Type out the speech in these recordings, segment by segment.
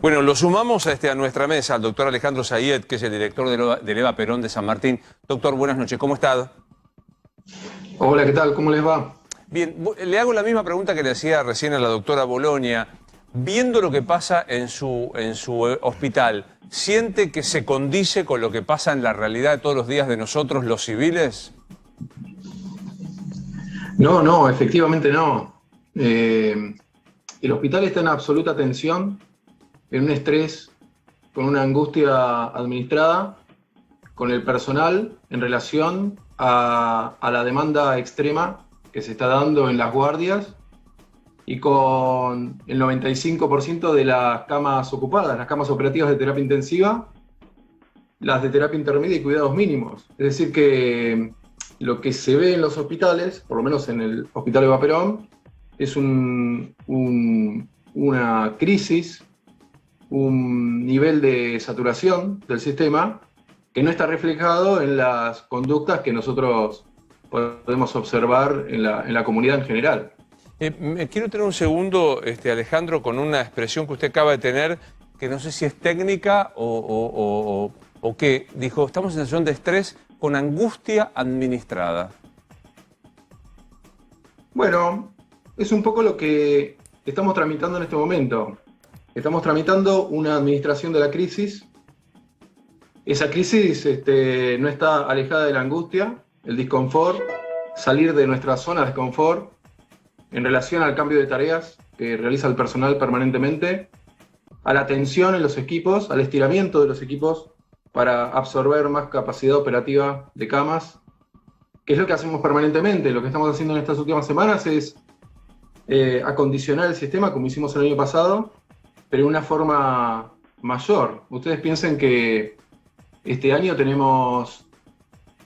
Bueno, lo sumamos a nuestra mesa al doctor Alejandro Zayed, que es el director del EVA Perón de San Martín. Doctor, buenas noches, ¿cómo está? Hola, ¿qué tal? ¿Cómo les va? Bien, le hago la misma pregunta que le hacía recién a la doctora Bolonia. Viendo lo que pasa en su hospital, ¿siente que se condice con lo que pasa en la realidad de todos los días de nosotros, los civiles? No, no, efectivamente no. El hospital está en absoluta tensión, en un estrés, con una angustia administrada, con el personal en relación a la demanda extrema que se está dando en las guardias y con el 95% de las camas ocupadas, las camas operativas de terapia intensiva, las de terapia intermedia y cuidados mínimos. Es decir, que lo que se ve en los hospitales, por lo menos en el Hospital Eva Perón, es una crisis, un nivel de saturación del sistema que no está reflejado en las conductas que nosotros podemos observar en la comunidad en general. Me quiero tener un segundo, Alejandro, con una expresión que usted acaba de tener, que no sé si es técnica o qué. Dijo, estamos en situación de estrés con angustia administrada. Bueno, es un poco lo que estamos tramitando en este momento. Estamos tramitando una administración de la crisis. Esa crisis no está alejada de la angustia, el disconfort, salir de nuestra zona de confort en relación al cambio de tareas que realiza el personal permanentemente, a la tensión en los equipos, al estiramiento de los equipos para absorber más capacidad operativa de camas, que es lo que hacemos permanentemente. Lo que estamos haciendo en estas últimas semanas es acondicionar el sistema como hicimos el año pasado, pero de una forma mayor. Ustedes piensen que este año tenemos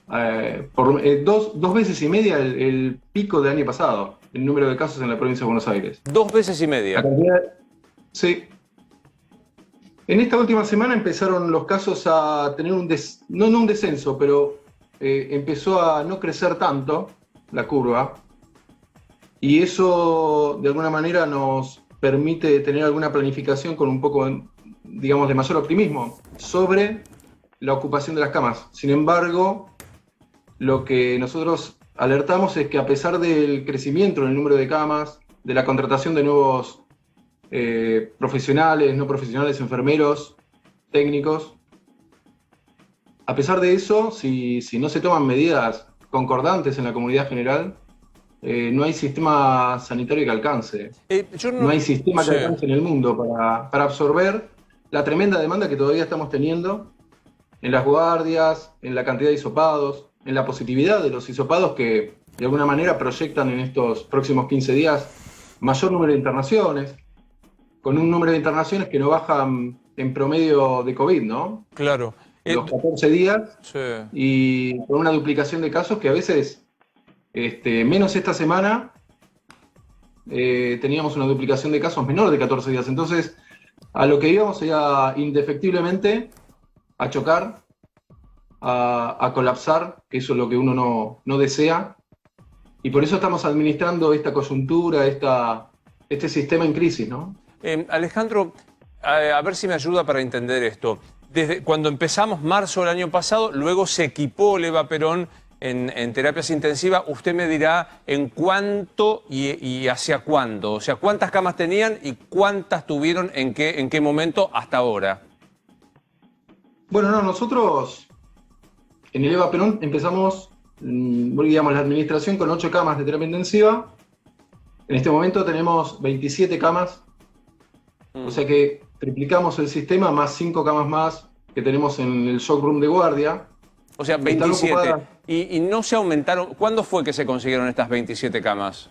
dos veces y media el pico del año pasado, el número de casos en la provincia de Buenos Aires. 2 veces y media. Sí. En esta última semana empezaron los casos a tener no un descenso, pero empezó a no crecer tanto la curva. Y eso de alguna manera nos permite tener alguna planificación con un poco, digamos, de mayor optimismo sobre la ocupación de las camas. Sin embargo, lo que nosotros alertamos es que a pesar del crecimiento en el número de camas, de la contratación de nuevos profesionales, no profesionales, enfermeros, técnicos, a pesar de eso, si no se toman medidas concordantes en la comunidad general, no hay sistema sanitario que alcance. No hay sistema que Sí. alcance en el mundo para absorber la tremenda demanda que todavía estamos teniendo en las guardias, en la cantidad de hisopados, en la positividad de los hisopados que de alguna manera proyectan en estos próximos 15 días mayor número de internaciones, con un número de internaciones que no bajan en promedio de COVID, ¿no? Claro. Los 14 días Sí. y con una duplicación de casos que a veces, menos esta semana, teníamos una duplicación de casos menor de 14 días. Entonces, a lo que íbamos era indefectiblemente a chocar, a colapsar, que eso es lo que uno no desea. Y por eso estamos administrando esta coyuntura, este sistema en crisis, ¿no? Alejandro, a ver si me ayuda para entender esto. Desde cuando empezamos marzo del año pasado, luego se equipó el EVA Perón en terapias intensivas. Usted me dirá en cuánto y hacia cuándo. O sea, cuántas camas tenían y cuántas tuvieron en qué momento hasta ahora. Bueno, no, nosotros en el EVA Perón empezamos, digamos, la administración con 8 camas de terapia intensiva. En este momento tenemos 27 camas, o sea que triplicamos el sistema, más 5 camas más que tenemos en el shock room de guardia. O sea, Están 27. ocupadas. Y no se aumentaron. ¿Cuándo fue que se consiguieron estas 27 camas?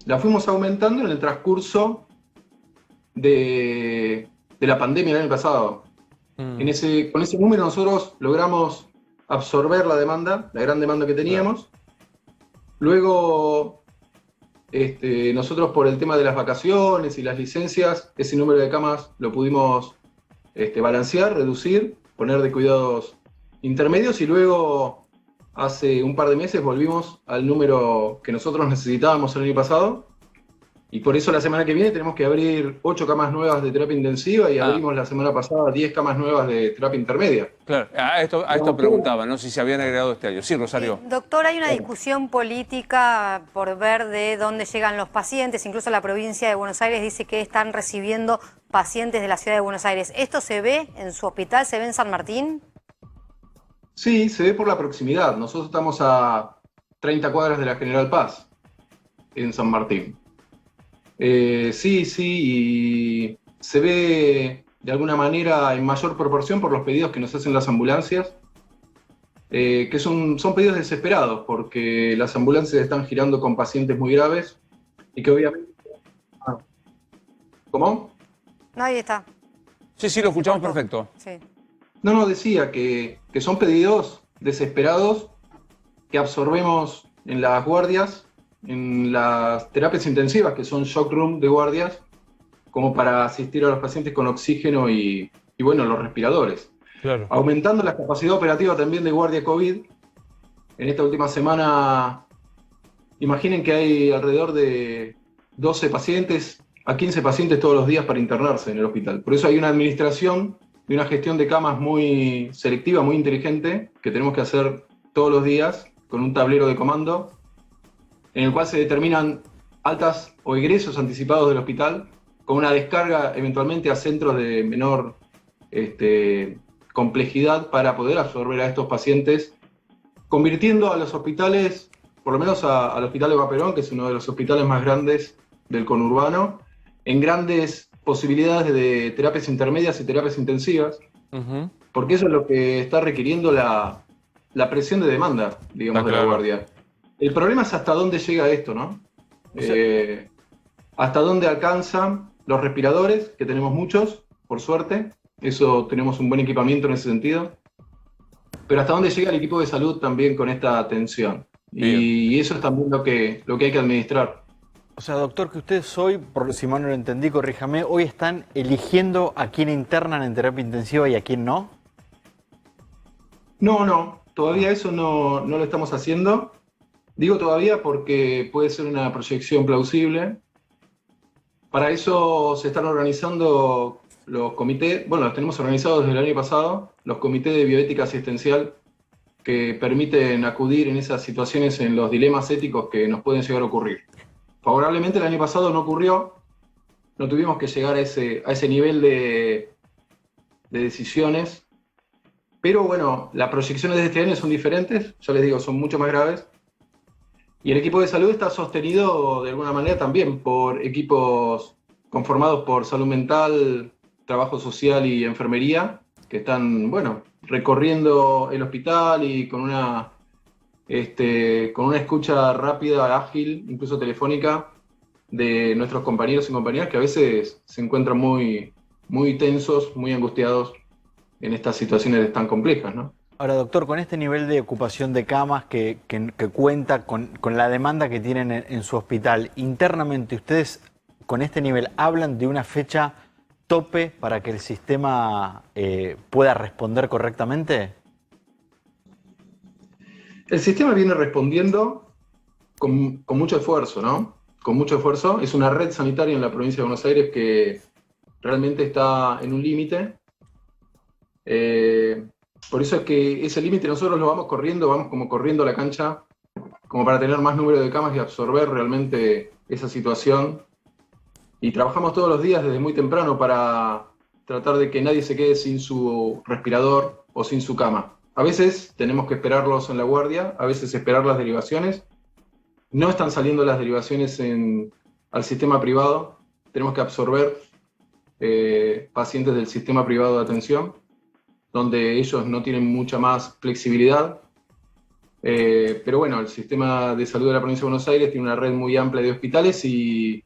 La fuimos aumentando en el transcurso de la pandemia del año pasado. Con ese número nosotros logramos absorber la demanda, la gran demanda que teníamos. Luego, nosotros por el tema de las vacaciones y las licencias, ese número de camas lo pudimos balancear, reducir, poner de cuidados intermedios y luego hace un par de meses volvimos al número que nosotros necesitábamos el año pasado. Y por eso la semana que viene tenemos que abrir 8 camas nuevas de terapia intensiva y abrimos la semana pasada 10 camas nuevas de terapia intermedia. Claro, a esto preguntaba, ¿no? Si se habían agregado este año. Sí, Rosario. Doctor, hay una discusión política por ver de dónde llegan los pacientes. Incluso la provincia de Buenos Aires dice que están recibiendo pacientes de la ciudad de Buenos Aires. ¿Esto se ve en su hospital? ¿Se ve en San Martín? Sí, se ve por la proximidad. Nosotros estamos a 30 cuadras de la General Paz, en San Martín. Sí, y se ve de alguna manera en mayor proporción por los pedidos que nos hacen las ambulancias, que son pedidos desesperados, porque las ambulancias están girando con pacientes muy graves y que obviamente... ¿Cómo? No, ahí está. Sí, lo escuchamos perfecto. Sí. No, decía que son pedidos desesperados que absorbemos en las guardias, en las terapias intensivas, que son shock room de guardias, como para asistir a los pacientes con oxígeno y bueno, los respiradores. Claro. Aumentando la capacidad operativa también de guardia COVID. En esta última semana, imaginen que hay alrededor de 12 pacientes a 15 pacientes todos los días para internarse en el hospital. Por eso hay una administración y una gestión de camas muy selectiva, muy inteligente, que tenemos que hacer todos los días con un tablero de comando, en el cual se determinan altas o egresos anticipados del hospital, con una descarga eventualmente a centros de menor complejidad para poder absorber a estos pacientes, convirtiendo a los hospitales, por lo menos al Hospital Eva Perón, que es uno de los hospitales más grandes del conurbano, en grandes posibilidades de terapias intermedias y terapias intensivas, porque eso es lo que está requiriendo la presión de demanda, digamos, de la guardia. El problema es hasta dónde llega esto, ¿no? Hasta dónde alcanzan los respiradores, que tenemos muchos, por suerte. Eso, tenemos un buen equipamiento en ese sentido. Pero hasta dónde llega el equipo de salud también con esta atención. Y eso es también lo que hay que administrar. O sea, doctor, que ustedes hoy, por si mal no lo entendí, corríjame, hoy están eligiendo a quién internan en terapia intensiva y a quién no. No, todavía eso no lo estamos haciendo. Digo todavía porque puede ser una proyección plausible. Para eso se están organizando los comités, bueno, los tenemos organizados desde el año pasado, los comités de bioética asistencial que permiten acudir en esas situaciones, en los dilemas éticos que nos pueden llegar a ocurrir. Favorablemente el año pasado no ocurrió, no tuvimos que llegar a ese nivel de decisiones, pero bueno, las proyecciones de este año son diferentes, ya les digo, son mucho más graves. Y el equipo de salud está sostenido de alguna manera también por equipos conformados por salud mental, trabajo social y enfermería, que están, bueno, recorriendo el hospital y con una escucha rápida, ágil, incluso telefónica, de nuestros compañeros y compañeras que a veces se encuentran muy, muy tensos, muy angustiados en estas situaciones tan complejas, ¿no? Ahora, doctor, con este nivel de ocupación de camas que cuenta con la demanda que tienen en su hospital, internamente, ¿ustedes con este nivel hablan de una fecha tope para que el sistema pueda responder correctamente? El sistema viene respondiendo con mucho esfuerzo, ¿no? Con mucho esfuerzo. Es una red sanitaria en la provincia de Buenos Aires que realmente está en un límite. Por eso es que ese límite nosotros lo vamos corriendo, vamos como corriendo a la cancha, como para tener más número de camas y absorber realmente esa situación. Y trabajamos todos los días desde muy temprano para tratar de que nadie se quede sin su respirador o sin su cama. A veces tenemos que esperarlos en la guardia, a veces esperar las derivaciones. No están saliendo las derivaciones al sistema privado. Tenemos que absorber pacientes del sistema privado de atención, donde ellos no tienen mucha más flexibilidad. Pero bueno, el sistema de salud de la provincia de Buenos Aires tiene una red muy amplia de hospitales y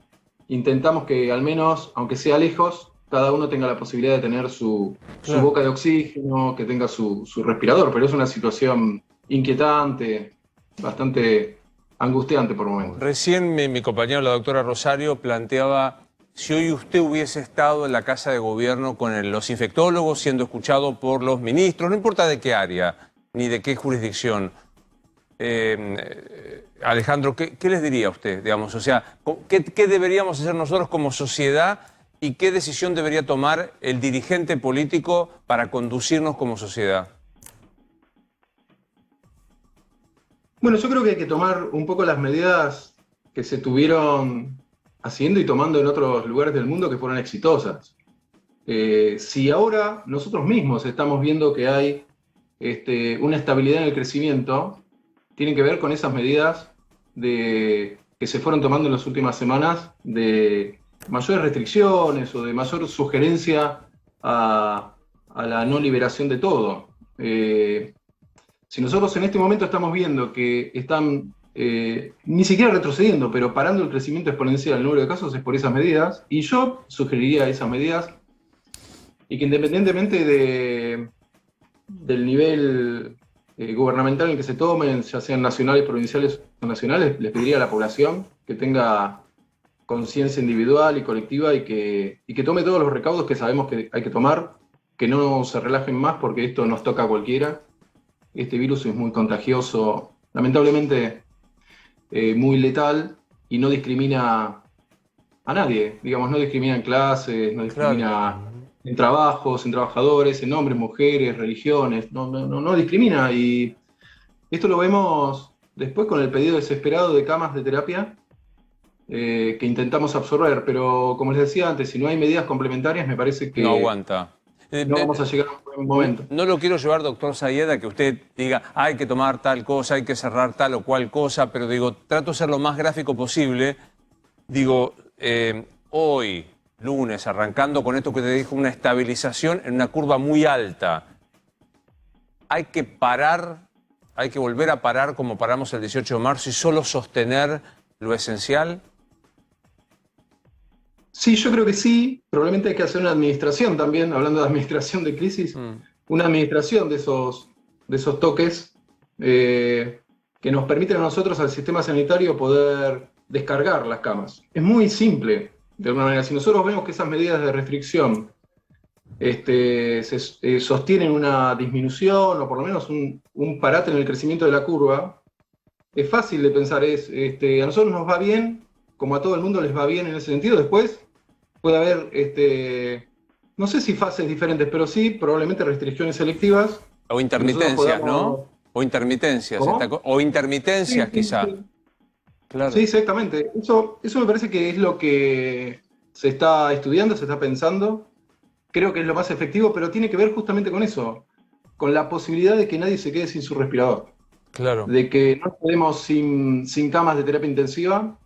intentamos que al menos, aunque sea lejos, cada uno tenga la posibilidad de tener su boca de oxígeno, que tenga su respirador, pero es una situación inquietante, bastante angustiante por momentos. Recién mi compañero, la doctora Rosario, planteaba si hoy usted hubiese estado en la Casa de Gobierno con los infectólogos, siendo escuchado por los ministros, no importa de qué área, ni de qué jurisdicción, Alejandro, ¿qué les diría a usted? Digamos, o sea, ¿qué deberíamos hacer nosotros como sociedad y qué decisión debería tomar el dirigente político para conducirnos como sociedad? Bueno, yo creo que hay que tomar un poco las medidas que se tuvieron haciendo y tomando en otros lugares del mundo que fueron exitosas. Si ahora nosotros mismos estamos viendo que hay una estabilidad en el crecimiento, tiene que ver con esas medidas que se fueron tomando en las últimas semanas de mayores restricciones o de mayor sugerencia a la no liberación de todo. Si nosotros en este momento estamos viendo que están ni siquiera retrocediendo, pero parando el crecimiento exponencial del número de casos, es por esas medidas, y yo sugeriría esas medidas, y que independientemente del nivel gubernamental en el que se tomen, ya sean nacionales, provinciales o nacionales, les pediría a la población que tenga conciencia individual y colectiva y que tome todos los recaudos que sabemos que hay que tomar, que no se relajen más porque esto nos toca a cualquiera. Este virus es muy contagioso, lamentablemente muy letal y no discrimina a nadie, digamos, no discrimina en clases, no discrimina en trabajos, en trabajadores, en hombres, mujeres, religiones, no discrimina. Y esto lo vemos después con el pedido desesperado de camas de terapia que intentamos absorber, pero como les decía antes, si no hay medidas complementarias, me parece que No aguanta. no vamos a llegar a un buen momento. No lo quiero llevar, doctor Sayeda, que usted diga, hay que tomar tal cosa, hay que cerrar tal o cual cosa, pero digo, trato de ser lo más gráfico posible. Digo, hoy, lunes, arrancando con esto que te dijo, una estabilización en una curva muy alta. Hay que parar, hay que volver a parar como paramos el 18 de marzo y solo sostener lo esencial. Sí, yo creo que sí. Probablemente hay que hacer una administración también, hablando de administración de crisis, una administración de esos toques que nos permiten a nosotros, al sistema sanitario, poder descargar las camas. Es muy simple, de alguna manera. Si nosotros vemos que esas medidas de restricción sostienen una disminución o por lo menos un parate en el crecimiento de la curva, es fácil de pensar, a nosotros nos va bien, como a todo el mundo les va bien en ese sentido. Después puede haber, no sé si fases diferentes, pero sí probablemente restricciones selectivas. O intermitencias, ¿no? O intermitencias. O intermitencias, sí, quizá. Sí. Claro. Sí, exactamente. Eso me parece que es lo que se está estudiando, se está pensando. Creo que es lo más efectivo, pero tiene que ver justamente con eso, con la posibilidad de que nadie se quede sin su respirador. Claro. De que no quedemos sin camas de terapia intensiva,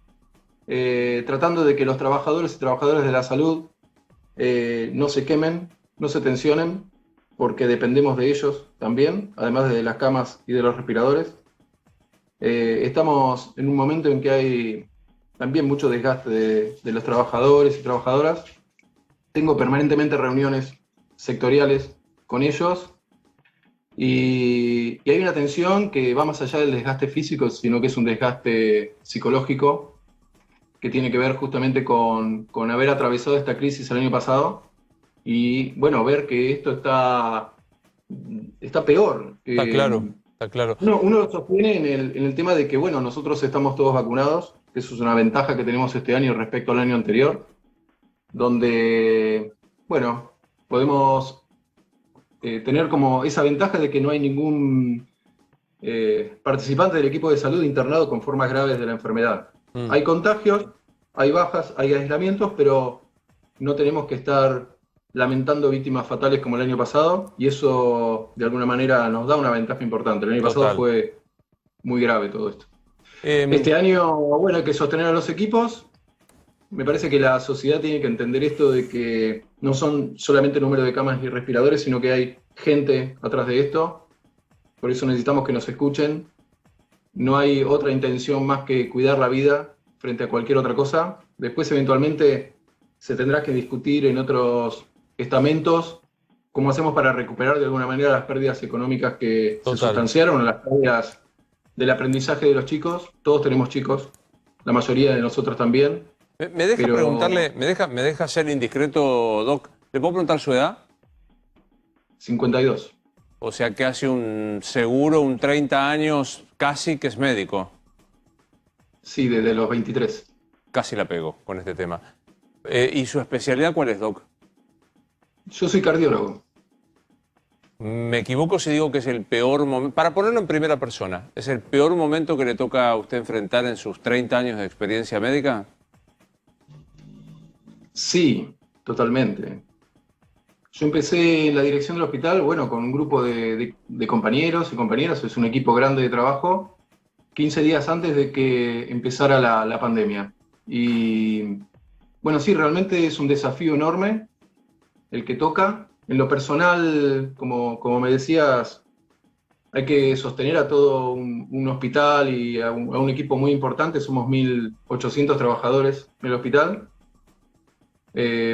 tratando de que los trabajadores y trabajadoras de la salud no se quemen, no se tensionen, porque dependemos de ellos también, además de las camas y de los respiradores. Estamos en un momento en que hay también mucho desgaste de los trabajadores y trabajadoras. Tengo permanentemente reuniones sectoriales con ellos y hay una tensión que va más allá del desgaste físico, sino que es un desgaste psicológico que tiene que ver justamente con haber atravesado esta crisis el año pasado y, bueno, ver que esto está peor. Está claro, está claro. Uno lo sostiene en el tema de que, bueno, nosotros estamos todos vacunados, que eso es una ventaja que tenemos este año respecto al año anterior, donde, bueno, podemos tener como esa ventaja de que no hay ningún participante del equipo de salud internado con formas graves de la enfermedad. Hay contagios, hay bajas, hay aislamientos, pero no tenemos que estar lamentando víctimas fatales como el año pasado, y eso de alguna manera nos da una ventaja importante. El año pasado fue muy grave todo esto. Este año, bueno, hay que sostener a los equipos. Me parece que la sociedad tiene que entender esto de que no son solamente número de camas y respiradores, sino que hay gente atrás de esto. Por eso necesitamos que nos escuchen. No hay otra intención más que cuidar la vida frente a cualquier otra cosa. Después, eventualmente, se tendrá que discutir en otros estamentos cómo hacemos para recuperar de alguna manera las pérdidas económicas que se sustanciaron, las pérdidas del aprendizaje de los chicos. Todos tenemos chicos, la mayoría de nosotros también. Me deja preguntarle, me deja ser indiscreto, Doc. ¿Le puedo preguntar su edad? 52. O sea que hace un 30 años casi que es médico. Sí, desde los 23. Casi la pego con este tema. ¿Y su especialidad cuál es, Doc? Yo soy cardiólogo. ¿Me equivoco si digo que es el peor momento, para ponerlo en primera persona, es el peor momento que le toca a usted enfrentar en sus 30 años de experiencia médica? Sí, totalmente. Yo empecé en la dirección del hospital, bueno, con un grupo de compañeros y compañeras, es un equipo grande de trabajo, 15 días antes de que empezara la pandemia. Y bueno, sí, realmente es un desafío enorme el que toca. En lo personal, como me decías, hay que sostener a todo un hospital y a un equipo muy importante, somos 1.800 trabajadores en el hospital,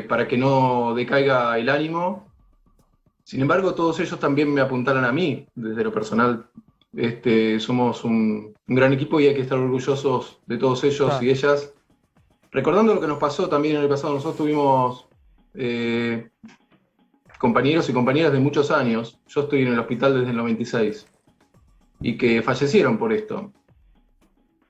para que no decaiga el ánimo. Sin embargo, todos ellos también me apuntaron a mí, desde lo personal. Somos un gran equipo y hay que estar orgullosos de todos ellos y ellas. Recordando lo que nos pasó también en el pasado, nosotros tuvimos compañeros y compañeras de muchos años, yo estoy en el hospital desde el 96, y que fallecieron por esto.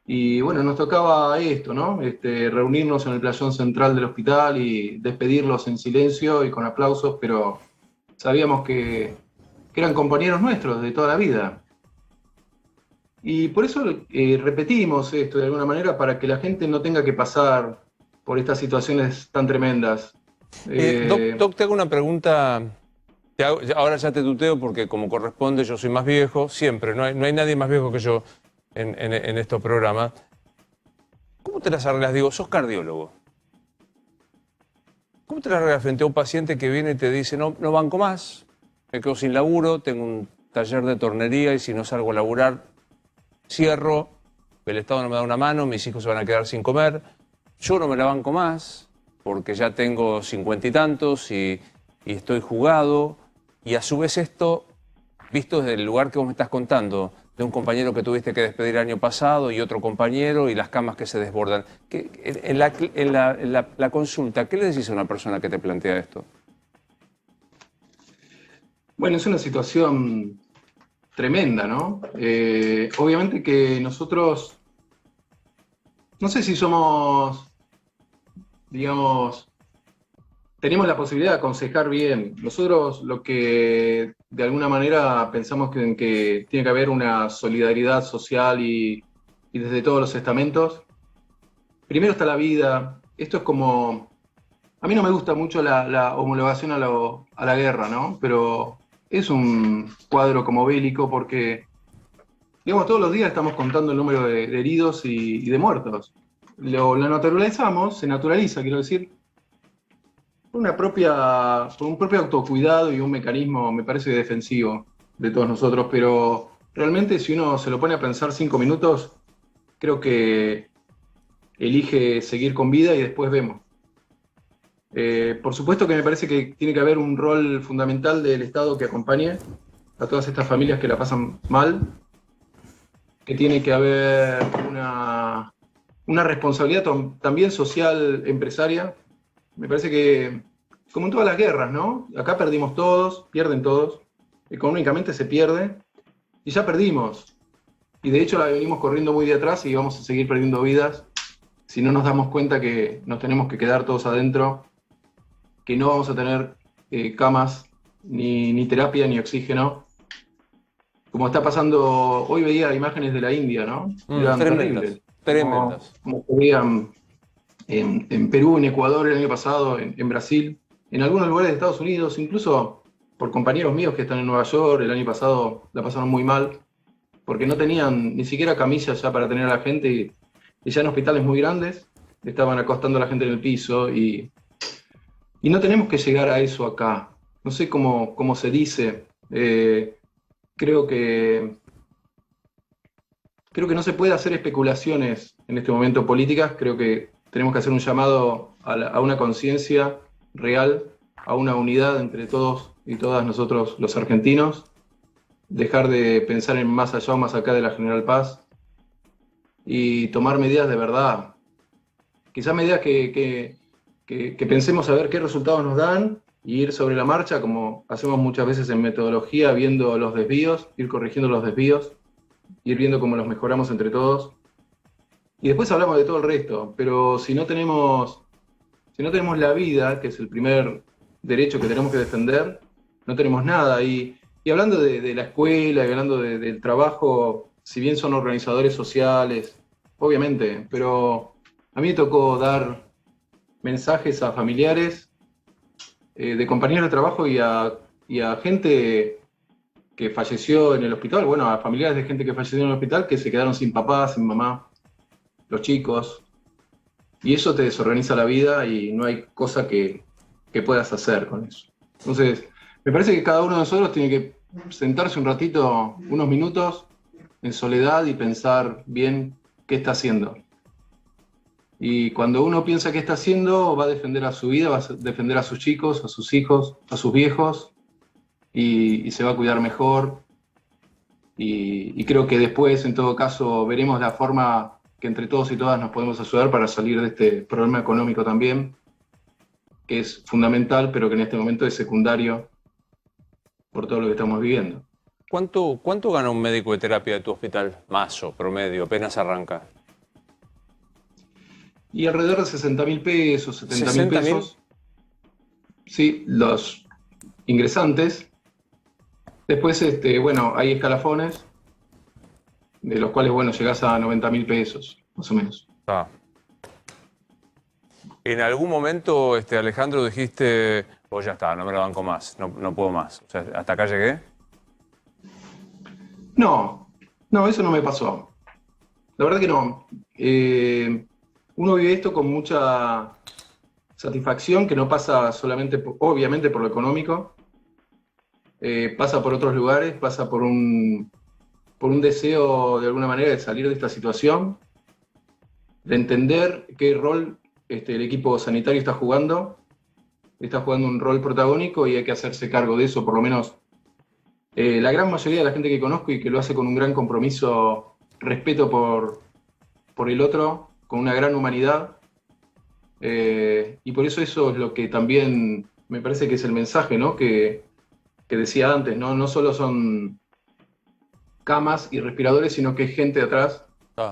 Y bueno, nos tocaba esto, ¿no? Reunirnos en el playón central del hospital y despedirlos en silencio y con aplausos, pero sabíamos que eran compañeros nuestros de toda la vida. Y por eso repetimos esto de alguna manera, para que la gente no tenga que pasar por estas situaciones tan tremendas. Doc, te hago una pregunta. Ahora ya te tuteo porque como corresponde yo soy más viejo, siempre, no hay nadie más viejo que yo en estos programas. ¿Cómo te las arreglas? Digo, sos cardiólogo. ¿Cómo te las arreglas frente a un paciente que viene y te dice, no banco más, me quedo sin laburo, tengo un taller de tornería y si no salgo a laburar, cierro, el Estado no me da una mano, mis hijos se van a quedar sin comer, yo no me la banco más porque ya tengo 50 y tantos y estoy jugado, y a su vez esto, visto desde el lugar que vos me estás contando, de un compañero que tuviste que despedir el año pasado y otro compañero y las camas que se desbordan. En la consulta, ¿qué le decís a una persona que te plantea esto? Bueno, es una situación tremenda, ¿no? Obviamente que nosotros, no sé si somos, digamos, tenemos la posibilidad de aconsejar bien. Nosotros lo que de alguna manera pensamos que tiene que haber una solidaridad social y desde todos los estamentos. Primero está la vida. Esto es como... A mí no me gusta mucho la homologación a la guerra, ¿no? Pero es un cuadro como bélico porque, digamos, todos los días estamos contando el número de heridos y de muertos. Lo naturalizamos, se naturaliza, quiero decir, por un propio autocuidado y un mecanismo, me parece, defensivo de todos nosotros, pero realmente si uno se lo pone a pensar 5 minutos, creo que elige seguir con vida y después vemos. Por supuesto que me parece que tiene que haber un rol fundamental del Estado que acompañe a todas estas familias que la pasan mal, que tiene que haber una responsabilidad también social, empresaria. Me parece que, como en todas las guerras, ¿no? Acá perdimos todos, pierden todos, económicamente se pierde, y ya perdimos. Y de hecho la venimos corriendo muy de atrás y vamos a seguir perdiendo vidas si no nos damos cuenta que nos tenemos que quedar todos adentro, que no vamos a tener camas, ni terapia, ni oxígeno. Como está pasando, hoy veía imágenes de la India, ¿no? Eran terribles. Tremendas. Como se veían en Perú, en Ecuador el año pasado, en Brasil, en algunos lugares de Estados Unidos, incluso por compañeros míos que están en Nueva York, el año pasado la pasaron muy mal, porque no tenían ni siquiera camillas ya para tener a la gente, y ya en hospitales muy grandes estaban acostando a la gente en el piso, y no tenemos que llegar a eso acá. No sé cómo se dice, creo que no se puede hacer especulaciones en este momento políticas, creo que tenemos que hacer un llamado a una conciencia real, a una unidad entre todos y todas nosotros los argentinos, dejar de pensar en más allá o más acá de la General Paz y tomar medidas de verdad. Quizás medidas que pensemos a ver qué resultados nos dan y ir sobre la marcha, como hacemos muchas veces en metodología, viendo los desvíos, ir corrigiendo los desvíos, ir viendo cómo los mejoramos entre todos. Y después hablamos de todo el resto, pero si no tenemos la vida, que es el primer derecho que tenemos que defender, no tenemos nada. Y hablando de la escuela y hablando del trabajo, si bien son organizadores sociales, obviamente, pero a mí me tocó dar mensajes a familiares de compañeros de trabajo y a gente que falleció en el hospital, bueno, a familiares de gente que falleció en el hospital que se quedaron sin papá, sin mamá, los chicos. Y eso te desorganiza la vida y no hay cosa que puedas hacer con eso. Entonces, me parece que cada uno de nosotros tiene que sentarse un ratito, unos minutos, en soledad y pensar bien qué está haciendo. Y cuando uno piensa qué está haciendo, va a defender a su vida, va a defender a sus chicos, a sus hijos, a sus viejos, y se va a cuidar mejor. Y creo que después, en todo caso, veremos la forma que entre todos y todas nos podemos ayudar para salir de este problema económico también, que es fundamental, pero que en este momento es secundario por todo lo que estamos viviendo. ¿Cuánto gana un médico de terapia de tu hospital? Mazo, promedio, apenas arranca. Y alrededor de 60.000 pesos, 70.000 pesos. Sí, los ingresantes. Después, bueno, hay escalafones, de los cuales, bueno, llegás a 90.000 pesos, más o menos. Ah. ¿En algún momento, Alejandro, dijiste, ya está, no me lo banco más, no puedo más? O sea, ¿hasta acá llegué? No, eso no me pasó. La verdad que no. Uno vive esto con mucha satisfacción, que no pasa solamente, obviamente, por lo económico. Pasa por otros lugares, pasa por un deseo, de alguna manera, de salir de esta situación, de entender qué rol el equipo sanitario está jugando un rol protagónico y hay que hacerse cargo de eso, por lo menos la gran mayoría de la gente que conozco y que lo hace con un gran compromiso, respeto por el otro, con una gran humanidad, y por eso es lo que también me parece que es el mensaje, ¿no? que decía antes, ¿no? No solo son camas y respiradores, sino que hay gente atrás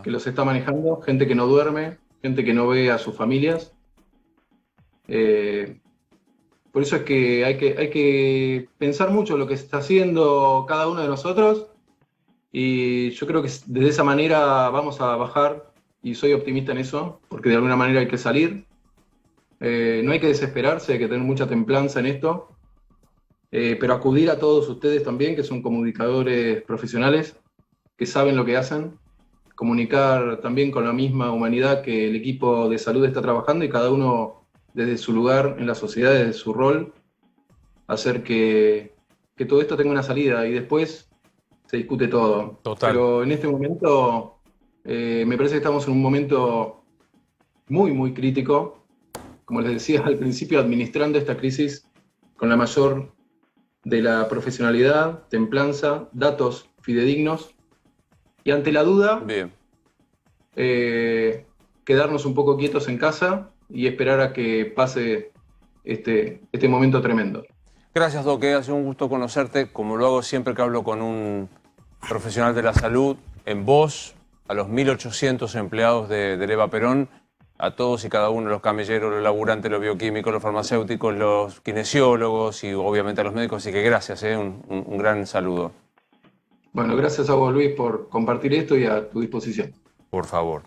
que los está manejando, gente que no duerme, gente que no ve a sus familias. Por eso es que hay que pensar mucho lo que está haciendo cada uno de nosotros, y yo creo que de esa manera vamos a bajar, y soy optimista en eso, porque de alguna manera hay que salir. No hay que desesperarse, hay que tener mucha templanza en esto, pero acudir a todos ustedes también, que son comunicadores profesionales, que saben lo que hacen, comunicar también con la misma humanidad que el equipo de salud está trabajando, y cada uno desde su lugar en la sociedad, desde su rol, hacer que todo esto tenga una salida, y después se discute todo. Total. Pero en este momento me parece que estamos en un momento muy, muy crítico, como les decía al principio, administrando esta crisis con la mayor de la profesionalidad, templanza, datos fidedignos, y ante la duda, Bien. Quedarnos un poco quietos en casa y esperar a que pase este momento tremendo. Gracias, Doc. Ha sido un gusto conocerte, como lo hago siempre que hablo con un profesional de la salud, en voz, a los 1.800 empleados de Eva Perón, a todos y cada uno, los camelleros, los laburantes, los bioquímicos, los farmacéuticos, los kinesiólogos y obviamente a los médicos. Así que gracias, un gran saludo. Bueno, gracias a vos, Luis, por compartir esto, y a tu disposición. Por favor.